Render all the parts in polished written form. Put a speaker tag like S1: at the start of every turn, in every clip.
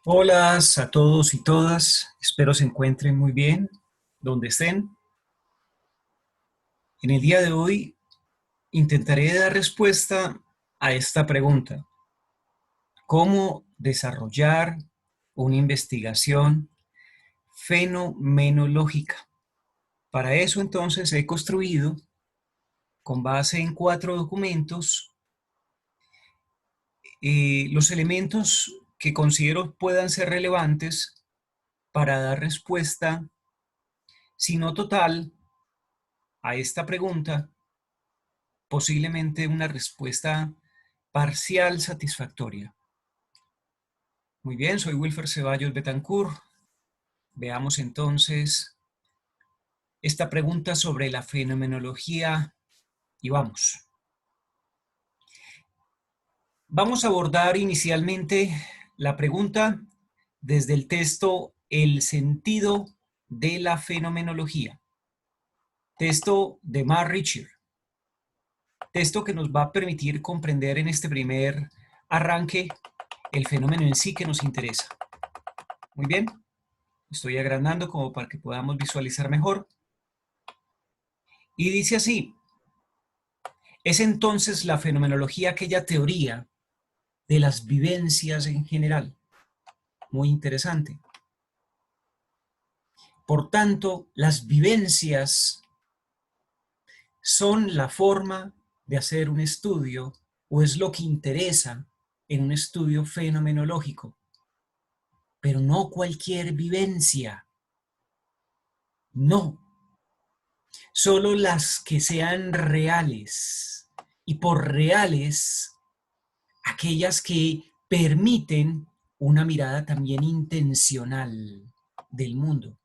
S1: Hola a todos y todas, espero se encuentren muy bien donde estén. En el día de hoy intentaré dar respuesta a esta pregunta: ¿cómo desarrollar una investigación fenomenológica? Para eso entonces he construido, con base en 4 documentos, los elementos que considero puedan ser relevantes para dar respuesta, si no total, a esta pregunta, posiblemente una respuesta parcial satisfactoria. Muy bien, soy Wilfer Ceballos Betancourt. Veamos entonces esta pregunta sobre la fenomenología y vamos. Vamos a abordar inicialmente la pregunta desde el texto El sentido de la fenomenología, texto de Mark Richard, texto que nos va a permitir comprender en este primer arranque el fenómeno en sí que nos interesa. Muy bien, estoy agrandando como para que podamos visualizar mejor. Y dice así: es entonces la fenomenología aquella teoría de las vivencias en general. Muy interesante. Por tanto, las vivencias son la forma de hacer un estudio, o es lo que interesa en un estudio fenomenológico. Pero no cualquier vivencia. No. Solo las que sean reales. Y por reales, aquellas que permiten una mirada también intencional del mundo.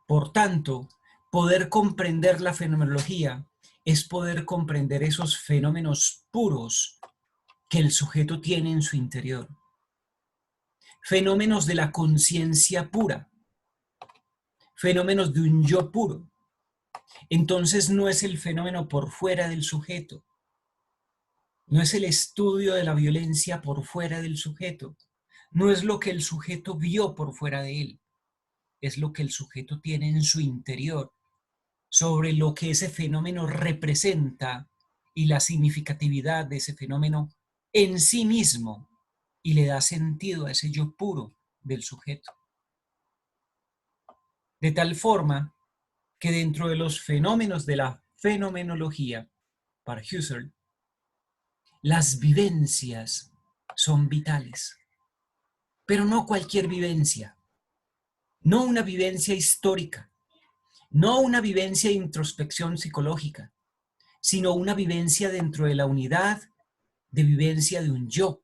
S1: Por tanto, poder comprender la fenomenología es poder comprender esos fenómenos puros que el sujeto tiene en su interior. Fenómenos de la conciencia pura, fenómenos de un yo puro. Entonces no es el fenómeno por fuera del sujeto, no es el estudio de la violencia por fuera del sujeto, no es lo que el sujeto vio por fuera de él, es lo que el sujeto tiene en su interior, sobre lo que ese fenómeno representa y la significatividad de ese fenómeno en sí mismo, y le da sentido a ese yo puro del sujeto. De tal forma que dentro de los fenómenos de la fenomenología, para Husserl, las vivencias son vitales. Pero no cualquier vivencia, no una vivencia histórica, no una vivencia de introspección psicológica, sino una vivencia dentro de la unidad de vivencia de un yo.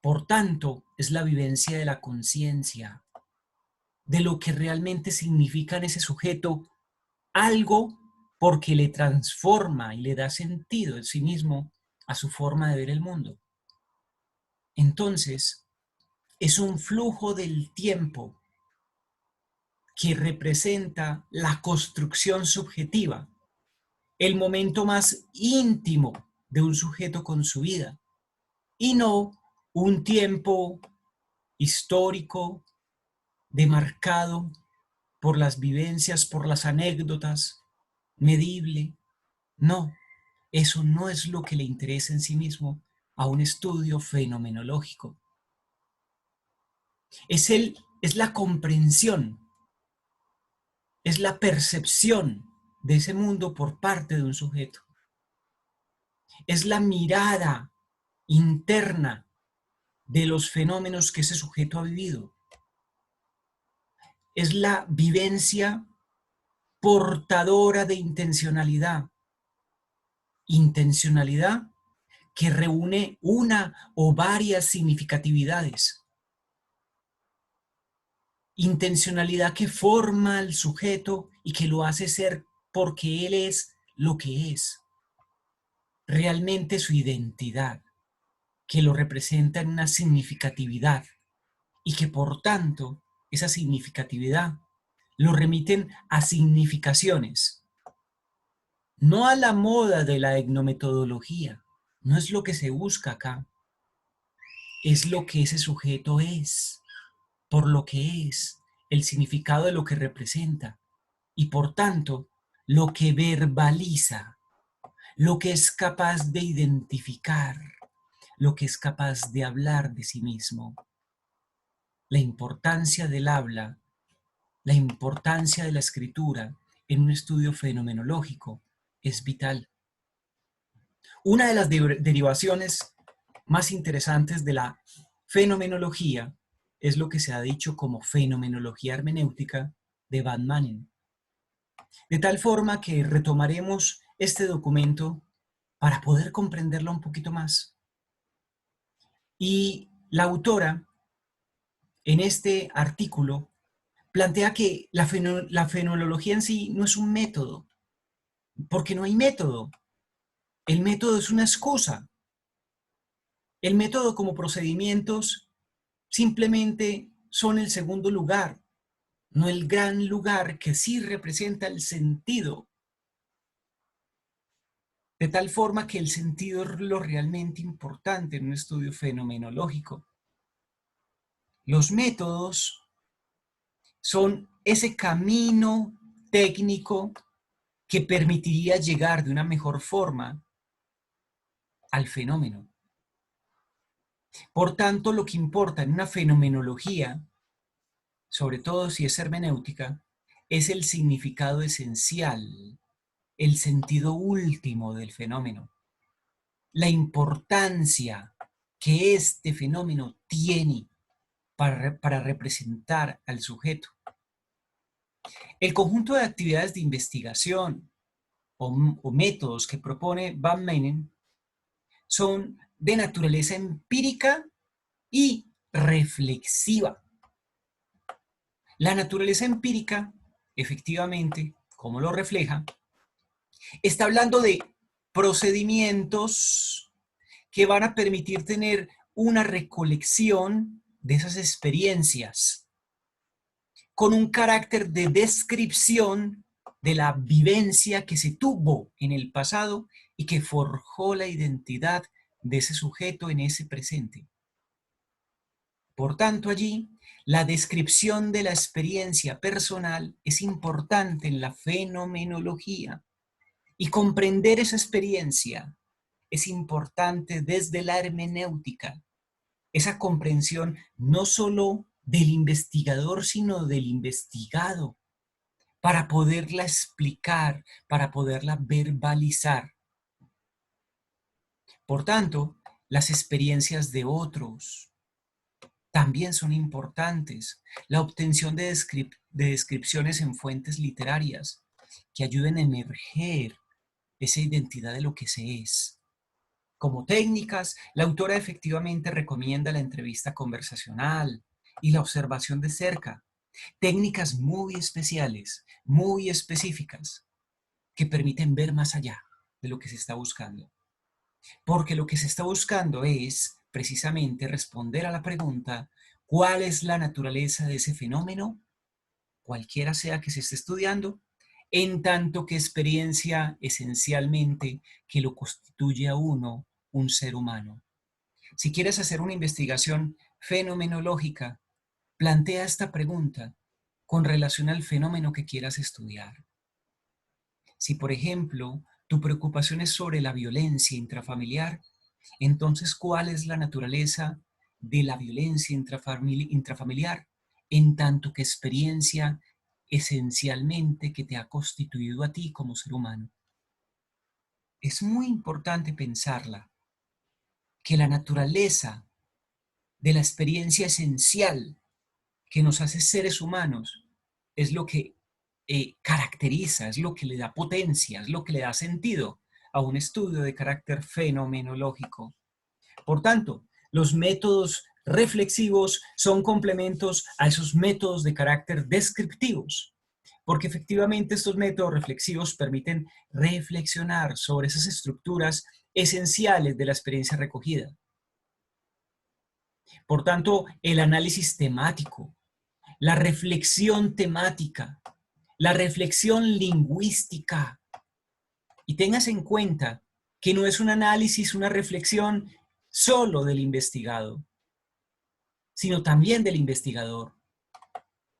S1: Por tanto, es la vivencia de la conciencia, de lo que realmente significa en ese sujeto algo, porque le transforma y le da sentido en sí mismo a su forma de ver el mundo. Entonces, es un flujo del tiempo que representa la construcción subjetiva, el momento más íntimo de un sujeto con su vida, y no un tiempo histórico demarcado por las vivencias, por las anécdotas, medible. No, eso no es lo que le interesa en sí mismo a un estudio fenomenológico. Es la comprensión, es la percepción de ese mundo por parte de un sujeto. Es la mirada interna de los fenómenos que ese sujeto ha vivido. Es la vivencia portadora de intencionalidad. Intencionalidad que reúne una o varias significatividades. Intencionalidad que forma al sujeto y que lo hace ser porque él es lo que es. Realmente su identidad, que lo representa en una significatividad y que por tanto esa significatividad lo remiten a significaciones, no a la moda de la etnometodología. No es lo que se busca acá. es lo que ese sujeto es, por lo que es, el significado de lo que representa y por tanto lo que verbaliza, lo que es capaz de identificar, lo que es capaz de hablar de sí mismo. La importancia del habla, la importancia de la escritura en un estudio fenomenológico es vital. Una de las derivaciones más interesantes de la fenomenología es lo que se ha dicho como fenomenología hermenéutica de Van Manen. De tal forma que retomaremos este documento para poder comprenderlo un poquito más. Y la autora, en este artículo, plantea que la fenomenología en sí no es un método, porque no hay método. El método es una excusa. El método como procedimientos simplemente son el segundo lugar, no el gran lugar que sí representa el sentido, de tal forma que el sentido es lo realmente importante en un estudio fenomenológico. Los métodos son ese camino técnico que permitiría llegar de una mejor forma al fenómeno. Por tanto, lo que importa en una fenomenología, sobre todo si es hermenéutica, es el significado esencial, el sentido último del fenómeno, la importancia que este fenómeno tiene para representar al sujeto. El conjunto de actividades de investigación o métodos que propone Van Manen son de naturaleza empírica y reflexiva. La naturaleza empírica, efectivamente, como lo refleja, está hablando de procedimientos que van a permitir tener una recolección de esas experiencias con un carácter de descripción de la vivencia que se tuvo en el pasado y que forjó la identidad de ese sujeto en ese presente. Por tanto, allí, la descripción de la experiencia personal es importante en la fenomenología y comprender esa experiencia es importante desde la hermenéutica, esa comprensión no solo del investigador, sino del investigado, para poderla explicar, para poderla verbalizar. Por tanto, las experiencias de otros también son importantes. La obtención de descripciones en fuentes literarias que ayuden a emerger esa identidad de lo que se es. Como técnicas, la autora efectivamente recomienda la entrevista conversacional y la observación de cerca, técnicas muy especiales, muy específicas, que permiten ver más allá de lo que se está buscando. Porque lo que se está buscando es precisamente responder a la pregunta, ¿cuál es la naturaleza de ese fenómeno? Cualquiera sea que se esté estudiando, en tanto que experiencia esencialmente que lo constituye a uno un ser humano. Si quieres hacer una investigación fenomenológica, plantea esta pregunta con relación al fenómeno que quieras estudiar. Si, por ejemplo, tu preocupación es sobre la violencia intrafamiliar, entonces, ¿cuál es la naturaleza de la violencia intrafamiliar en tanto que experiencia esencialmente que te ha constituido a ti como ser humano? Es muy importante pensarla, que la naturaleza de la experiencia esencial que nos hace seres humanos es lo que caracteriza, es lo que le da potencia, es lo que le da sentido a un estudio de carácter fenomenológico. Por tanto, los métodos reflexivos son complementos a esos métodos de carácter descriptivos, porque efectivamente estos métodos reflexivos permiten reflexionar sobre esas estructuras esenciales de la experiencia recogida. Por tanto, el análisis temático, la reflexión temática, la reflexión lingüística. Y tengas en cuenta que no es un análisis, una reflexión solo del investigado, sino también del investigador.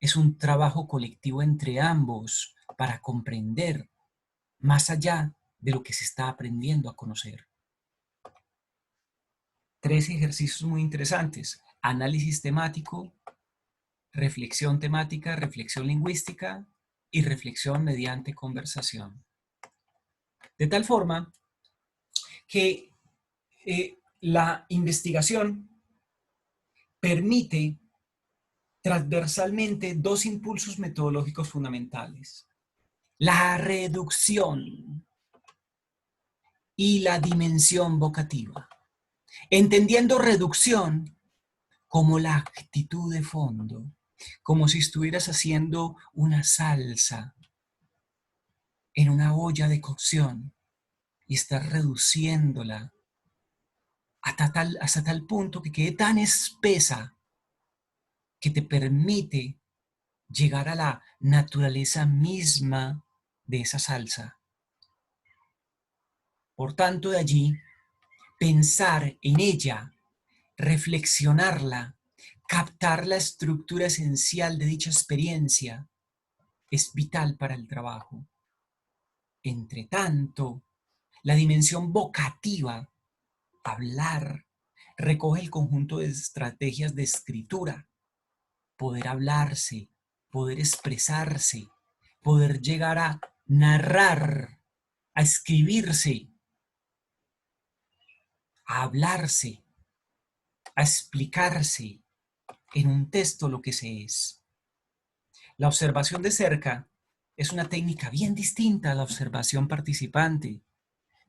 S1: Es un trabajo colectivo entre ambos para comprender más allá de lo que se está aprendiendo a conocer. 3 ejercicios muy interesantes: análisis temático, reflexión temática, reflexión lingüística y reflexión mediante conversación. De tal forma que la investigación permite transversalmente 2 impulsos metodológicos fundamentales: la reducción y la dimensión vocativa, entendiendo reducción como la actitud de fondo, como si estuvieras haciendo una salsa en una olla de cocción y estás reduciéndola hasta tal punto que quede tan espesa que te permite llegar a la naturaleza misma de esa salsa. Por tanto, de allí, pensar en ella, reflexionarla, captar la estructura esencial de dicha experiencia, es vital para el trabajo. Entre tanto, la dimensión vocativa, hablar, recoge el conjunto de estrategias de escritura: poder hablarse, poder expresarse, poder llegar a narrar, a escribirse, a hablarse, a explicarse en un texto lo que se es. La observación de cerca es una técnica bien distinta a la observación participante,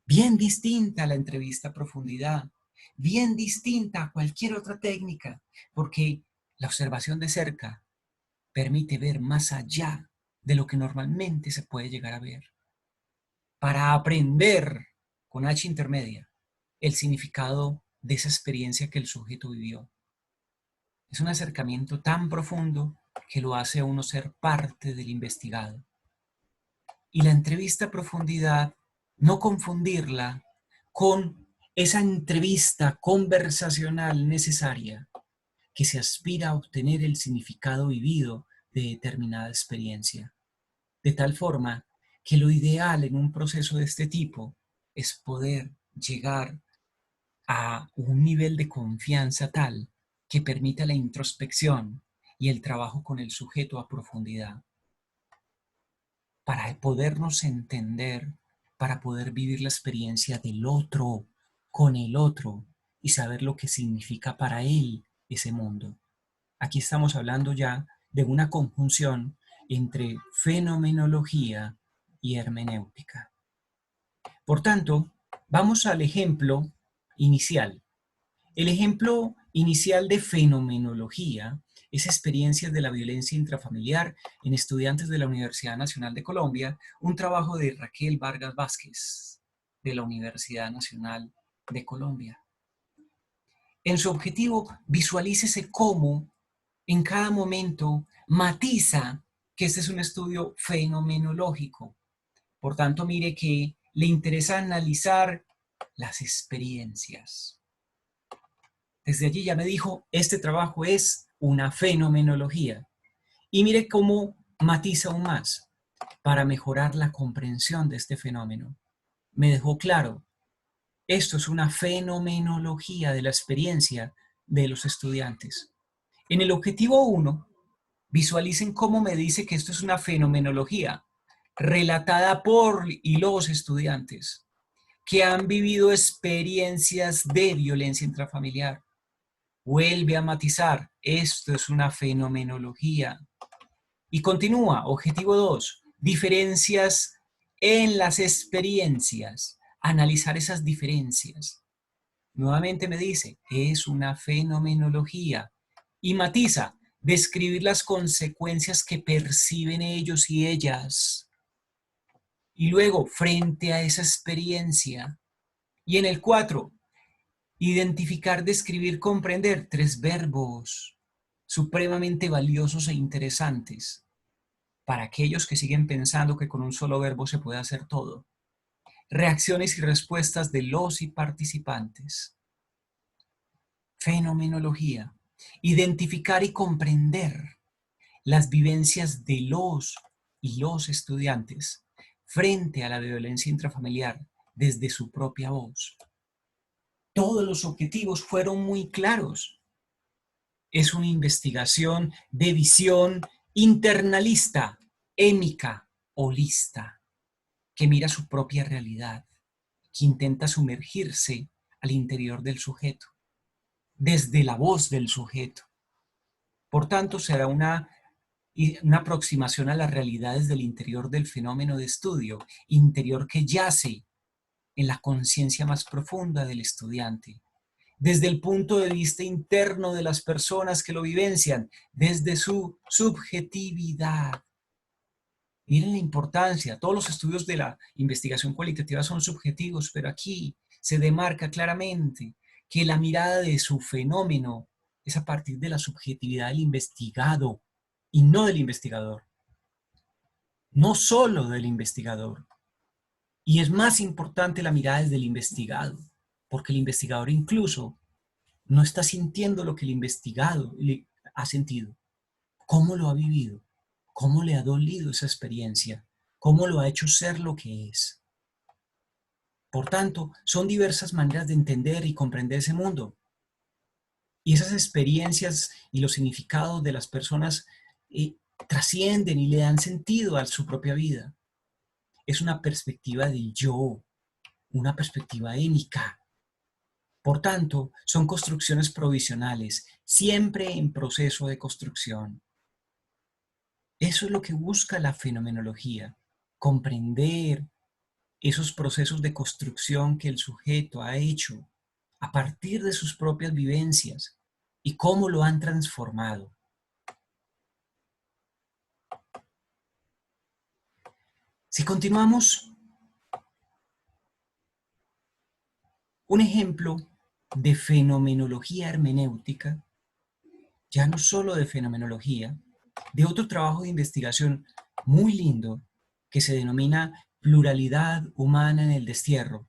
S1: bien distinta a la entrevista a profundidad, bien distinta a cualquier otra técnica, porque la observación de cerca permite ver más allá de lo que normalmente se puede llegar a ver, para aprender con H intermedia el significado de esa experiencia que el sujeto vivió. Es un acercamiento tan profundo que lo hace a uno ser parte del investigado. Y la entrevista a profundidad, no confundirla con esa entrevista conversacional necesaria que se aspira a obtener el significado vivido de determinada experiencia. De tal forma que lo ideal en un proceso de este tipo es poder llegar a un nivel de confianza tal que permita la introspección y el trabajo con el sujeto a profundidad, para podernos entender, para poder vivir la experiencia del otro, con el otro, y saber lo que significa para él ese mundo. Aquí estamos hablando ya de una conjunción entre fenomenología y hermenéutica. Por tanto, vamos al ejemplo inicial. El ejemplo inicial de fenomenología es Experiencias de la violencia intrafamiliar en estudiantes de la Universidad Nacional de Colombia, un trabajo de Raquel Vargas Vázquez, de la Universidad Nacional de Colombia. En su objetivo, visualícese cómo en cada momento matiza que este es un estudio fenomenológico. Por tanto, mire que le interesa analizar las experiencias. Desde allí ya me dijo, este trabajo es una fenomenología. Y mire cómo matiza aún más para mejorar la comprensión de este fenómeno. Me dejó claro, esto es una fenomenología de la experiencia de los estudiantes. En el objetivo 1, visualicen cómo me dice que esto es una fenomenología relatada por y los estudiantes que han vivido experiencias de violencia intrafamiliar. Vuelve a matizar, esto es una fenomenología. Y continúa, objetivo 2, diferencias en las experiencias, analizar esas diferencias. Nuevamente me dice, es una fenomenología. Y matiza, describir las consecuencias que perciben ellos y ellas. Y luego, frente a esa experiencia. Y en el 4, identificar, describir, comprender, 3 verbos supremamente valiosos e interesantes para aquellos que siguen pensando que con un solo verbo se puede hacer todo. Reacciones y respuestas de los y participantes. Fenomenología. Identificar y comprender las vivencias de los estudiantes frente a la violencia intrafamiliar desde su propia voz. Todos los objetivos fueron muy claros. Es una investigación de visión internalista, émica, holista, que mira su propia realidad, que intenta sumergirse al interior del sujeto, desde la voz del sujeto. Por tanto, será una aproximación a las realidades del interior del fenómeno de estudio, interior que yace en la conciencia más profunda del estudiante, desde el punto de vista interno de las personas que lo vivencian, desde su subjetividad. Miren la importancia, todos los estudios de la investigación cualitativa son subjetivos, pero aquí se demarca claramente que la mirada de su fenómeno es a partir de la subjetividad del investigado y no del investigador. No solo del investigador. Y es más importante la mirada desde el investigado, porque el investigador incluso no está sintiendo lo que el investigado le ha sentido. ¿Cómo lo ha vivido? ¿Cómo le ha dolido esa experiencia? ¿Cómo lo ha hecho ser lo que es? Por tanto, son diversas maneras de entender y comprender ese mundo. Y esas experiencias y los significados de las personas trascienden y le dan sentido a su propia vida. Es una perspectiva del yo, una perspectiva émica. Por tanto, son construcciones provisionales, siempre en proceso de construcción. Eso es lo que busca la fenomenología, comprender esos procesos de construcción que el sujeto ha hecho a partir de sus propias vivencias y cómo lo han transformado. Si continuamos, un ejemplo de fenomenología hermenéutica, ya no solo de fenomenología, de otro trabajo de investigación muy lindo que se denomina Pluralidad humana en el destierro,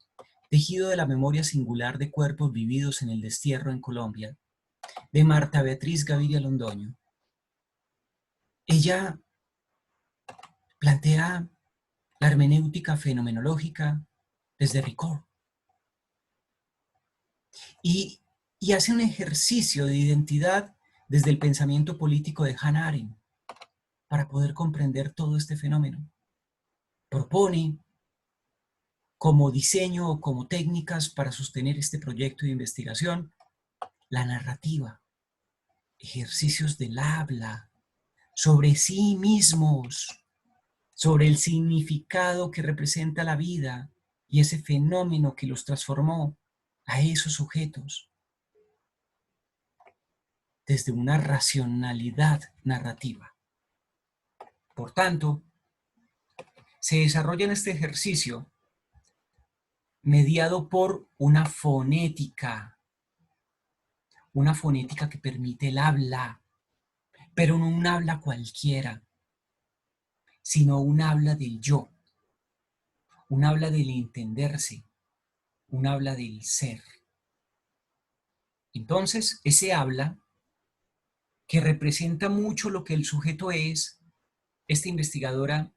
S1: tejido de la memoria singular de cuerpos vividos en el destierro en Colombia, de Marta Beatriz Gaviria Londoño. Ella plantea la hermenéutica fenomenológica desde Ricord y, y hace un ejercicio de identidad desde el pensamiento político de Hannah Arendt para poder comprender todo este fenómeno. Propone como diseño o como técnicas para sostener este proyecto de investigación la narrativa, ejercicios del habla, sobre sí mismos, sobre el significado que representa la vida y ese fenómeno que los transformó a esos sujetos desde una racionalidad narrativa. Por tanto, se desarrolla en este ejercicio mediado por una fonética que permite el habla, pero no un habla cualquiera, sino un habla del yo, un habla del entenderse, un habla del ser. Entonces, ese habla, que representa mucho lo que el sujeto es, esta investigadora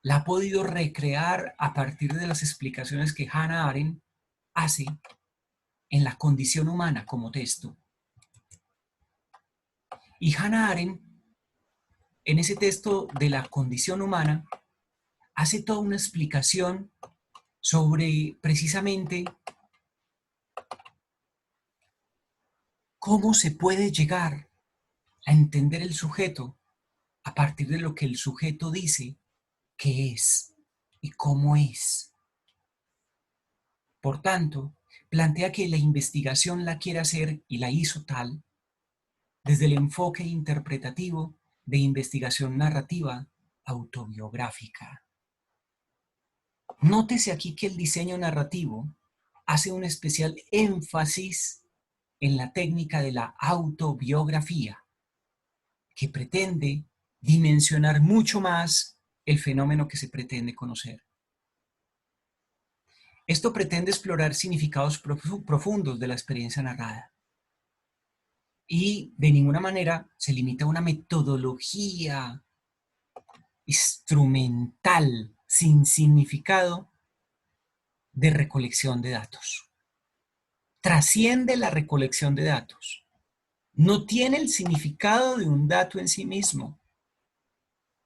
S1: la ha podido recrear a partir de las explicaciones que Hannah Arendt hace en La condición humana como texto. Y Hannah Arendt, en ese texto de La condición humana, hace toda una explicación sobre precisamente cómo se puede llegar a entender el sujeto a partir de lo que el sujeto dice que es y cómo es. Por tanto, plantea que la investigación la quiere hacer y la hizo tal desde el enfoque interpretativo de investigación narrativa autobiográfica. Nótese aquí que el diseño narrativo hace un especial énfasis en la técnica de la autobiografía, que pretende dimensionar mucho más el fenómeno que se pretende conocer. Esto pretende explorar significados profundos de la experiencia narrada. y de ninguna manera se limita a una metodología instrumental sin significado de recolección de datos. Trasciende la recolección de datos. No tiene el significado de un dato en sí mismo.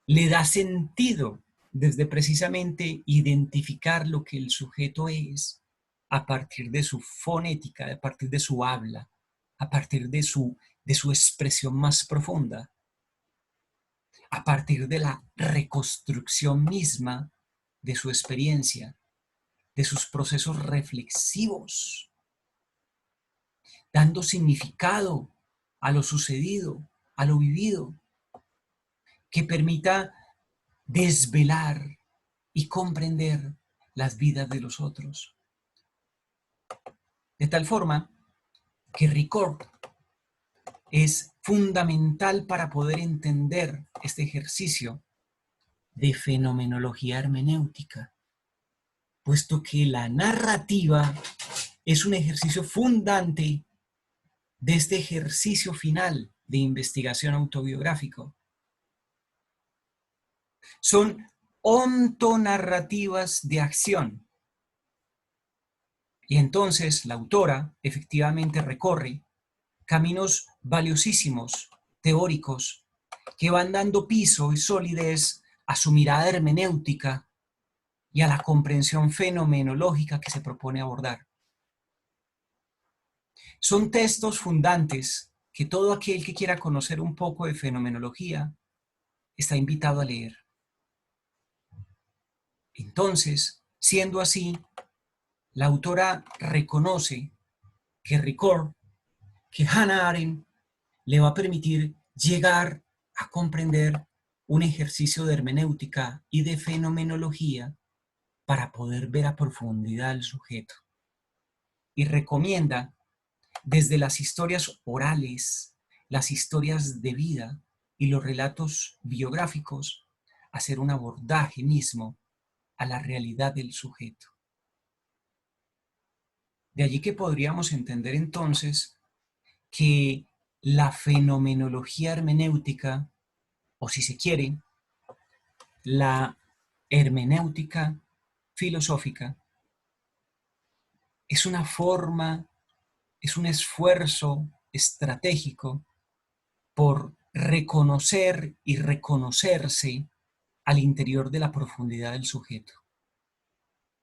S1: Le da sentido desde precisamente identificar lo que el sujeto es a partir de su fonética, a partir de su habla, a partir de su expresión más profunda, a partir de la reconstrucción misma de su experiencia, de sus procesos reflexivos, dando significado a lo sucedido, a lo vivido, que permita desvelar y comprender las vidas de los otros. De tal forma que Ricord es fundamental para poder entender este ejercicio de fenomenología hermenéutica, puesto que la narrativa es un ejercicio fundante de este ejercicio final de investigación autobiográfico. Son ontonarrativas de acción. Y entonces la autora efectivamente recorre caminos valiosísimos, teóricos, que van dando piso y solidez a su mirada hermenéutica y a la comprensión fenomenológica que se propone abordar. Son textos fundantes que todo aquel que quiera conocer un poco de fenomenología está invitado a leer. Entonces, siendo así, la autora reconoce que Ricord, que Hannah Arendt le va a permitir llegar a comprender un ejercicio de hermenéutica y de fenomenología para poder ver a profundidad al sujeto. Y recomienda desde las historias orales, las historias de vida y los relatos biográficos hacer un abordaje mismo a la realidad del sujeto. De allí que podríamos entender entonces que la fenomenología hermenéutica, o si se quiere, la hermenéutica filosófica, es una forma, es un esfuerzo estratégico por reconocer y reconocerse al interior de la profundidad del sujeto.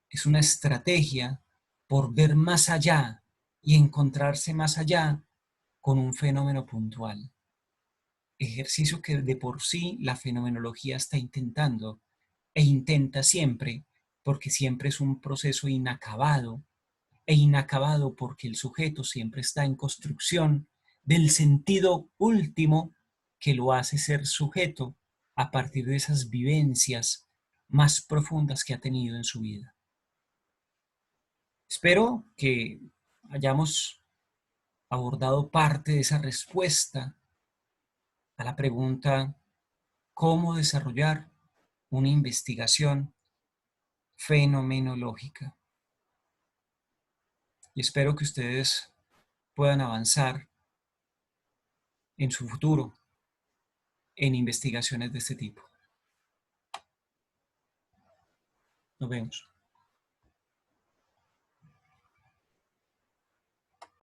S1: Es una estrategia por ver más allá y encontrarse más allá con un fenómeno puntual. Ejercicio que de por sí la fenomenología está intentando e intenta siempre, porque siempre es un proceso inacabado, e inacabado porque el sujeto siempre está en construcción del sentido último que lo hace ser sujeto a partir de esas vivencias más profundas que ha tenido en su vida. Espero que hayamos abordado parte de esa respuesta a la pregunta cómo desarrollar una investigación fenomenológica. Y espero que ustedes puedan avanzar en su futuro en investigaciones de este tipo. Nos vemos.